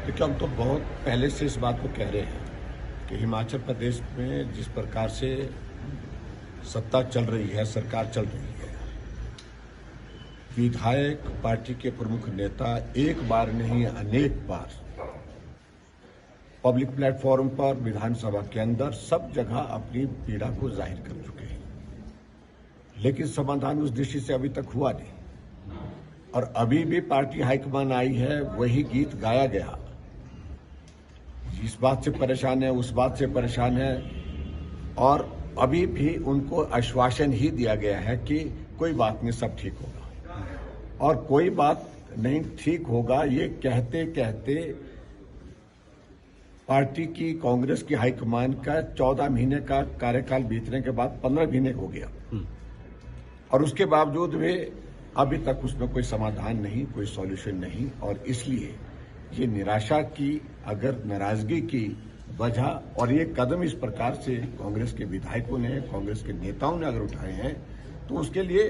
देखिए, हम तो बहुत पहले से इस बात को कह रहे हैं कि हिमाचल प्रदेश में जिस प्रकार से सत्ता चल रही है, सरकार चल रही है, विधायक पार्टी के प्रमुख नेता एक बार नहीं अनेक बार पब्लिक प्लेटफॉर्म पर, विधानसभा के अंदर, सब जगह अपनी पीड़ा को जाहिर कर चुके हैं, लेकिन समाधान उस दृष्टि से अभी तक हुआ नहीं। और अभी भी पार्टी हाईकमान आई है, वही गीत गाया गया। इस बात से परेशान है, उस बात से परेशान है, और अभी भी उनको आश्वासन ही दिया गया है कि कोई बात नहीं, सब ठीक होगा। और कोई बात नहीं ठीक होगा ये कहते कहते पार्टी की, कांग्रेस की हाईकमान का 14 महीने का कार्यकाल बीतने के बाद 15 महीने हो गया, और उसके बावजूद भी अभी तक उसमें कोई समाधान नहीं, कोई सॉल्यूशन नहीं। और इसलिए ये निराशा की, अगर नाराजगी की वजह, और ये कदम इस प्रकार से कांग्रेस के विधायकों ने, कांग्रेस के नेताओं ने अगर उठाए हैं, तो उसके लिए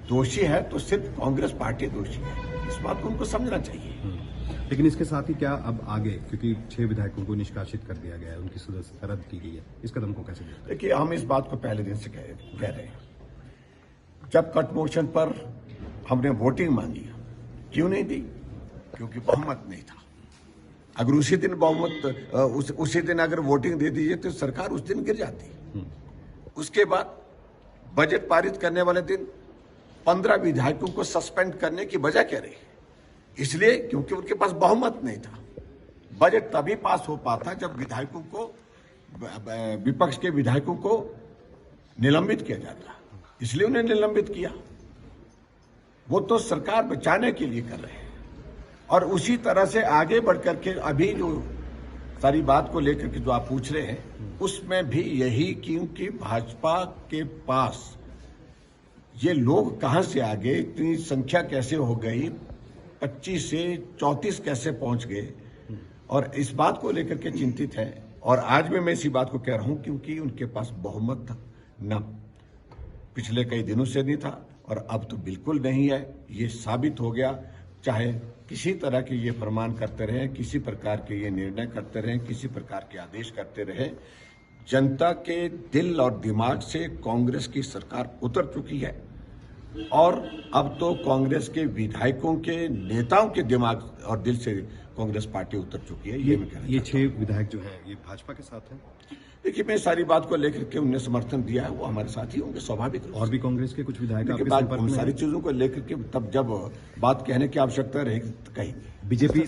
दोषी है तो सिर्फ कांग्रेस पार्टी दोषी है। इस बात को उनको समझना चाहिए। लेकिन इसके साथ ही क्या अब आगे, क्योंकि 6 विधायकों को निष्कासित कर दिया गया है, उनकी सदस्यता रद्द की गई है, इस कदम को कैसे देखते हैं? देखिए, हम इस बात को पहले दिन से कह रहे हैं। जब कट मोशन पर हमने वोटिंग मांगी, क्यों नहीं दी? क्योंकि बहुमत नहीं था। अगर उसी दिन बहुमत, उसी दिन अगर वोटिंग दे दीजिए तो सरकार उस दिन गिर जाती। उसके बाद बजट पारित करने वाले दिन 15 विधायकों को सस्पेंड करने की वजह क्या रही? इसलिए क्योंकि उनके पास बहुमत नहीं था। बजट तभी पास हो पाता जब विधायकों को, विपक्ष के विधायकों को निलंबित किया जाता, इसलिए उन्हें निलंबित किया। वो तो सरकार बचाने के लिए कर रहे हैं। और उसी तरह से आगे बढ़कर के अभी जो सारी बात को लेकर के जो आप पूछ रहे हैं, उसमें भी यही, क्योंकि भाजपा के पास ये लोग कहां से आ गए, इतनी संख्या कैसे हो गई, 25 से 34 कैसे पहुंच गए, और इस बात को लेकर के चिंतित है। और आज भी मैं इसी बात को कह रहा हूं, क्योंकि उनके पास बहुमत था न, पिछले कई दिनों से नहीं था, और अब तो बिल्कुल नहीं है। ये साबित हो गया। चाहे किसी तरह के ये फरमान करते रहे, किसी प्रकार के ये निर्णय करते रहे, किसी प्रकार के आदेश करते रहे, जनता के दिल और दिमाग से कांग्रेस की सरकार उतर चुकी है। और अब तो कांग्रेस के विधायकों के, नेताओं के दिमाग और दिल से कांग्रेस पार्टी उतर चुकी है। ये 6 विधायक जो हैं, ये भाजपा के साथ हैं? देखिए, मैं सारी बात को लेकर के उन्हें समर्थन दिया है, वो हमारे साथ ही होंगे, स्वाभाविक। और भी कांग्रेस के कुछ विधायक आपके बात संपर्क में सारी चीजों को लेकर के तब जब बात कहने की आवश्यकता रहेगी तो कहेंगे। बीजेपी